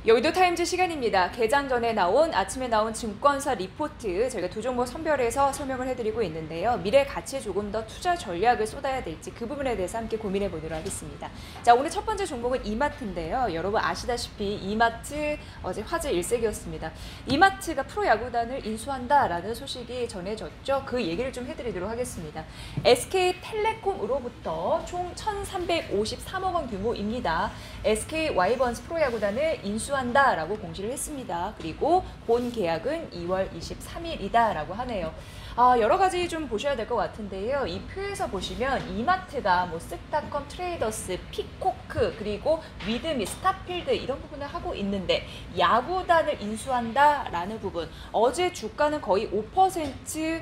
여의도 타임즈 시간입니다. 개장 전에 아침에 나온 증권사 리포트 저희가 두 종목 선별해서 설명을 해드리고 있는데요. 미래 가치에 조금 더 투자 전략을 쏟아야 될지 그 부분에 대해서 함께 고민해 보도록 하겠습니다. 자, 오늘 첫 번째 종목은 이마트인데요. 여러분 아시다시피 이마트 어제 화제 일색이었습니다. 이마트가 프로야구단을 인수한다라는 소식이 전해졌죠. 그 얘기를 좀 해드리도록 하겠습니다. SK텔레콤으로부터 총 1,353억 원 규모입니다. SK 와이번스 프로야구단을 인수한다라고 공시를 했습니다. 그리고 본 계약은 2월 23일이다라고 하네요. 여러 가지 좀 보셔야 될 것 같은데요. 이 표에서 보시면 이마트가 뭐 쓱닷컴, 트레이더스, 피코크, 그리고 위드미, 스타필드 이런 부분을 하고 있는데 야구단을 인수한다라는 부분. 어제 주가는 거의 5%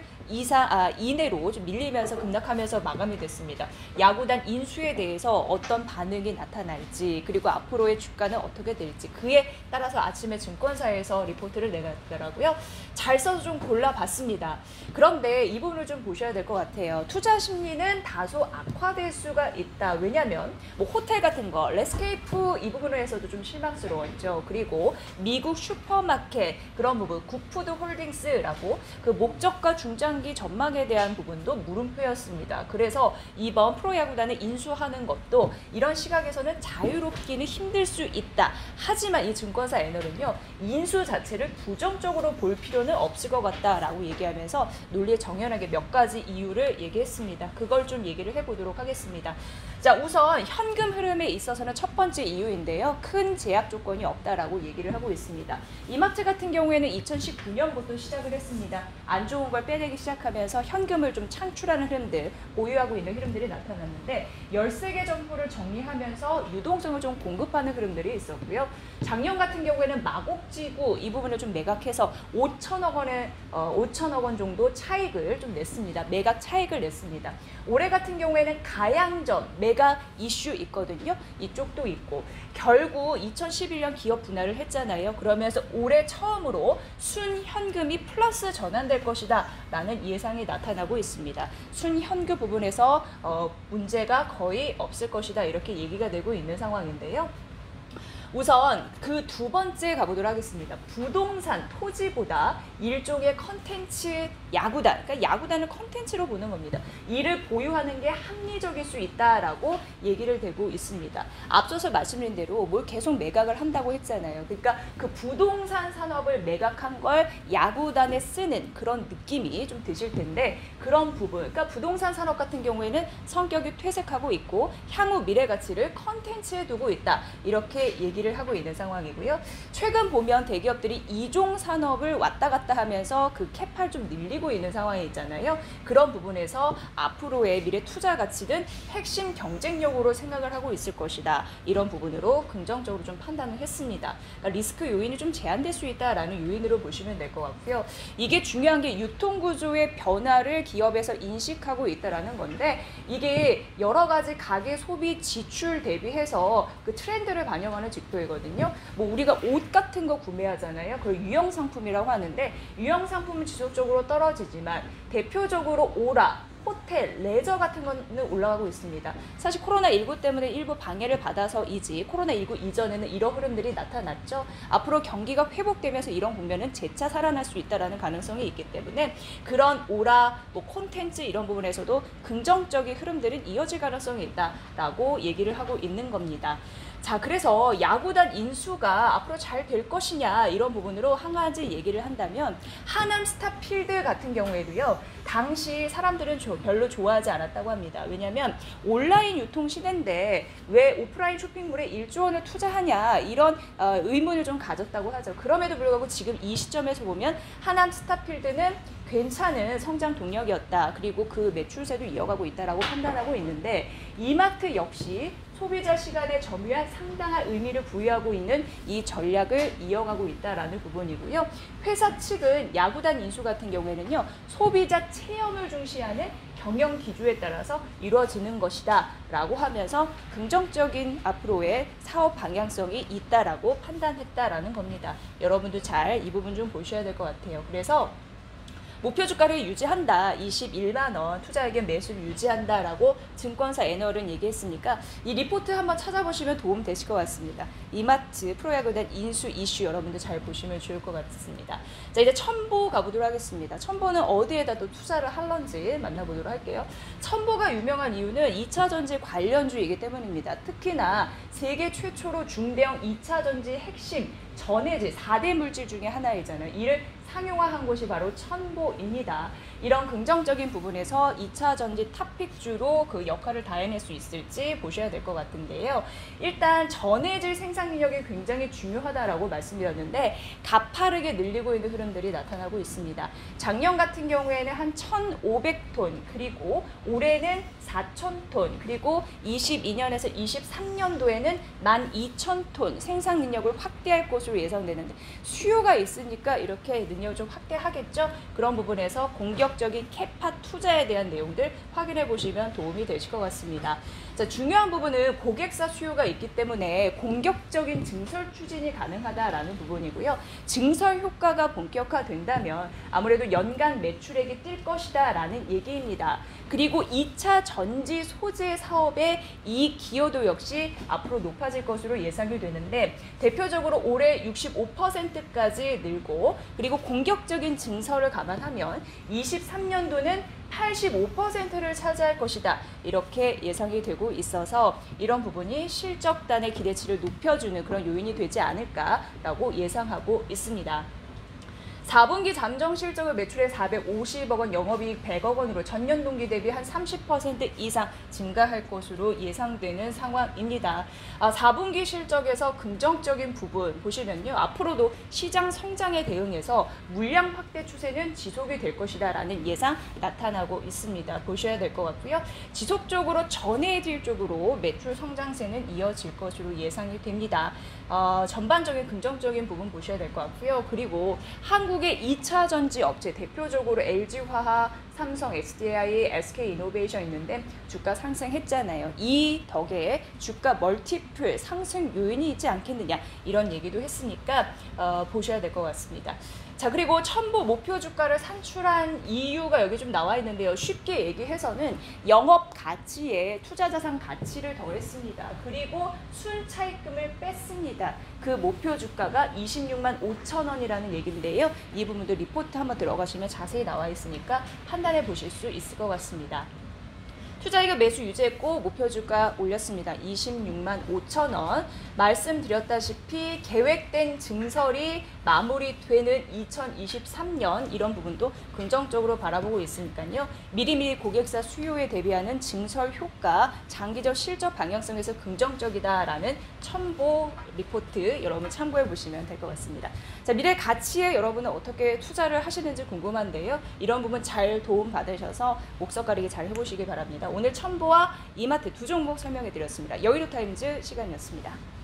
이내로 좀 밀리면서 급락하면서 마감이 됐습니다. 야구단 인수에 대해서 어떤 반응이 나타날지 그리고 앞으로의 주가는 어떻게 될지 그에 따라서 아침에 증권사에서 리포트를 내놨더라고요. 잘 써서 좀 골라봤습니다. 그런데 이 부분을 좀 보셔야 될 것 같아요. 투자 심리는 다소 악화될 수가 있다. 왜냐하면 뭐 호텔 같은 거, 레스케이프 이 부분에서도 좀 실망스러웠죠. 그리고 미국 슈퍼마켓 그런 부분, 굿푸드 홀딩스라고 그 목적과 중장기 전망에 대한 부분도 물음표였습니다. 그래서 이번 프로야구단을 인수하는 것도 이런 시각에서는 자유롭기는 힘들 수 있다. 하지만 이 증권사 애널은요. 인수 자체를 부정적으로 볼 필요는 없을 것 같다라고 얘기하면서 논리에 정연하게 몇 가지 이유를 얘기했습니다. 그걸 좀 얘기를 해보도록 하겠습니다. 자, 우선 현금 흐름에 있어서는 첫 번째 이유인데요. 큰 제약 조건이 없다라고 얘기를 하고 있습니다. 이마트 같은 경우에는 2019년부터 시작을 했습니다. 안 좋은 걸 빼내기 시작하면서 현금을 좀 창출하는 흐름들, 보유하고 있는 흐름들이 나타났는데 13개 점포를 정리하면서 유동성을 좀 공급하는 흐름들이 있었고요. 작년 같은 경우에는 마곡지구 이 부분을 좀 매각해서 5천억 원 정도 차익을 좀 냈습니다. 매각 차익을 냈습니다. 올해 같은 경우에는 가양점 매각 이슈 있거든요. 이쪽도 있고 결국 2011년 기업 분할을 했잖아요. 그러면서 올해 처음으로 순현금이 플러스 전환될 것이다 라는 예상이 나타나고 있습니다. 순현금 부분에서 문제가 거의 없을 것이다 이렇게 얘기가 되고 있는 상황인데요. 우선 그 두 번째 가보도록 하겠습니다. 부동산, 토지보다 일종의 컨텐츠 야구단, 그러니까 야구단을 컨텐츠로 보는 겁니다. 이를 보유하는 게 합리적일 수 있다라고 얘기를 되고 있습니다. 앞서서 말씀드린 대로 뭘 계속 매각을 한다고 했잖아요. 그러니까 그 부동산 산업을 매각한 걸 야구단에 쓰는 그런 느낌이 좀 드실 텐데 그런 부분, 그러니까 부동산 산업 같은 경우에는 성격이 퇴색하고 있고 향후 미래 가치를 컨텐츠에 두고 있다. 이렇게 얘기를 하고 있는 상황이고요. 최근 보면 대기업들이 이종 산업을 왔다 갔다 하면서 그 캐파를 좀 늘리고 있는 상황이 있잖아요. 그런 부분에서 앞으로의 미래 투자 가치는 핵심 경쟁력으로 생각을 하고 있을 것이다. 이런 부분으로 긍정적으로 좀 판단을 했습니다. 그러니까 리스크 요인이 좀 제한될 수 있다라는 요인으로 보시면 될 것 같고요. 이게 중요한 게 유통구조의 변화를 기업에서 인식하고 있다라는 건데 이게 여러 가지 가계 소비 지출 대비해서 그 트렌드를 반영하는 지표이거든요. 뭐 우리가 옷 같은 거 구매하잖아요. 그걸 유형 상품이라고 하는데 유형 상품은 지속적으로 떨어지지만 대표적으로 오라, 호텔, 레저 같은 거는 올라가고 있습니다. 사실 코로나19 때문에 일부 방해를 받아서이지 코로나19 이전에는 이런 흐름들이 나타났죠. 앞으로 경기가 회복되면서 이런 국면은 재차 살아날 수 있다는 가능성이 있기 때문에 그런 오라, 뭐 콘텐츠 이런 부분에서도 긍정적인 흐름들은 이어질 가능성이 있다라고 얘기를 하고 있는 겁니다. 자, 그래서 야구단 인수가 앞으로 잘 될 것이냐 이런 부분으로 한 가지 얘기를 한다면 하남 스타필드 같은 경우에도요. 당시 사람들은 별로 좋아하지 않았다고 합니다. 왜냐하면 온라인 유통 시대인데 왜 오프라인 쇼핑몰에 1조 원을 투자하냐 이런 의문을 좀 가졌다고 하죠. 그럼에도 불구하고 지금 이 시점에서 보면 하남 스타필드는 괜찮은 성장 동력이었다. 그리고 그 매출세도 이어가고 있다라고 판단하고 있는데 이마트 역시 소비자 시간에 점유한 상당한 의미를 부여하고 있는 이 전략을 이어가고 있다라는 부분이고요. 회사 측은 야구단 인수 같은 경우에는요. 소비자 체험을 중시하는 경영 기조에 따라서 이루어지는 것이다 라고 하면서 긍정적인 앞으로의 사업 방향성이 있다라고 판단했다라는 겁니다. 여러분도 잘 이 부분 좀 보셔야 될 것 같아요. 그래서 목표 주가를 유지한다. 21만 원 투자의견 매수를 유지한다라고 증권사 애널은 얘기했으니까 이 리포트 한번 찾아보시면 도움 되실 것 같습니다. 이마트 프로야구단 인수 이슈 여러분들 잘 보시면 좋을 것 같습니다. 자, 이제 첨보 가보도록 하겠습니다. 첨보는 어디에다 또 투자를 할런지 만나보도록 할게요. 첨보가 유명한 이유는 2차 전지 관련주이기 때문입니다. 특히나 세계 최초로 중대형 2차 전지 핵심 전해질 4대 물질 중에 하나이잖아요. 이를 상용화한 곳이 바로 첨보입니다. 이런 긍정적인 부분에서 2차 전지 탑픽주로 그 역할을 다해낼 수 있을지 보셔야 될 것 같은데요. 일단 전해질 생산 능력이 굉장히 중요하다라고 말씀드렸는데 가파르게 늘리고 있는 흐름들이 나타나고 있습니다. 작년 같은 경우에는 한 1,500톤, 그리고 올해는 4,000톤, 그리고 22년에서 23년도에는 12,000톤 생산 능력을 확대할 것으로 예상되는데 수요가 있으니까 이렇게 능력을 좀 확대하겠죠. 그런 부분에서 공격적인 캐파 투자에 대한 내용들 확인해 보시면 도움이 되실 것 같습니다. 자, 중요한 부분은 고객사 수요가 있기 때문에 공격적인 증설 추진이 가능하다라는 부분이고요. 증설 효과가 본격화된다면 아무래도 연간 매출액이 뛸 것이다라는 얘기입니다. 그리고 2차 전지 소재 사업의 이 기여도 역시 앞으로 높아질 것으로 예상이 되는데 대표적으로 올해 65%까지 늘고 그리고 공격적인 증설을 감안하면 23년도는 85%를 차지할 것이다. 이렇게 예상이 되고 있어서 이런 부분이 실적단의 기대치를 높여주는 그런 요인이 되지 않을까라고 예상하고 있습니다. 4분기 잠정 실적을 매출에 450억 원, 영업이익 100억 원으로 전년 동기 대비 한 30% 이상 증가할 것으로 예상되는 상황입니다. 4분기 실적에서 긍정적인 부분 보시면요. 앞으로도 시장 성장에 대응해서 물량 확대 추세는 지속이 될 것이다라는 예상 나타나고 있습니다. 보셔야 될 것 같고요. 지속적으로 전해질 쪽으로 매출 성장세는 이어질 것으로 예상이 됩니다. 전반적인 긍정적인 부분 보셔야 될 것 같고요. 그리고 한국의 2차 전지 업체 대표적으로 LG화학, 삼성, SDI, SK이노베이션 있는데 주가 상승했잖아요. 이 덕에 주가 멀티플 상승 요인이 있지 않겠느냐 이런 얘기도 했으니까 보셔야 될 것 같습니다. 자, 그리고 첨보 목표 주가를 산출한 이유가 여기 좀 나와 있는데요. 쉽게 얘기해서는 영업 가치에 투자 자산 가치를 더했습니다. 그리고 순차익금을 뺐습니다. 그 목표 주가가 26만 5천 원이라는 얘기인데요. 이 부분도 리포트 한번 들어가시면 자세히 나와 있으니까 판단해 보실 수 있을 것 같습니다. 투자이익 매수 유지했고 목표 주가 올렸습니다. 26만 5천 원. 말씀드렸다시피 계획된 증설이 마무리되는 2023년 이런 부분도 긍정적으로 바라보고 있으니까요. 미리미리 고객사 수요에 대비하는 증설 효과, 장기적 실적 방향성에서 긍정적이다라는 첨보 리포트 여러분 참고해 보시면 될 것 같습니다. 자, 미래 가치에 여러분은 어떻게 투자를 하시는지 궁금한데요. 이런 부분 잘 도움 받으셔서 목석 가리기 잘 해보시기 바랍니다. 오늘 첨보와 이마트 두 종목 설명해 드렸습니다. 여의도 타임즈 시간이었습니다.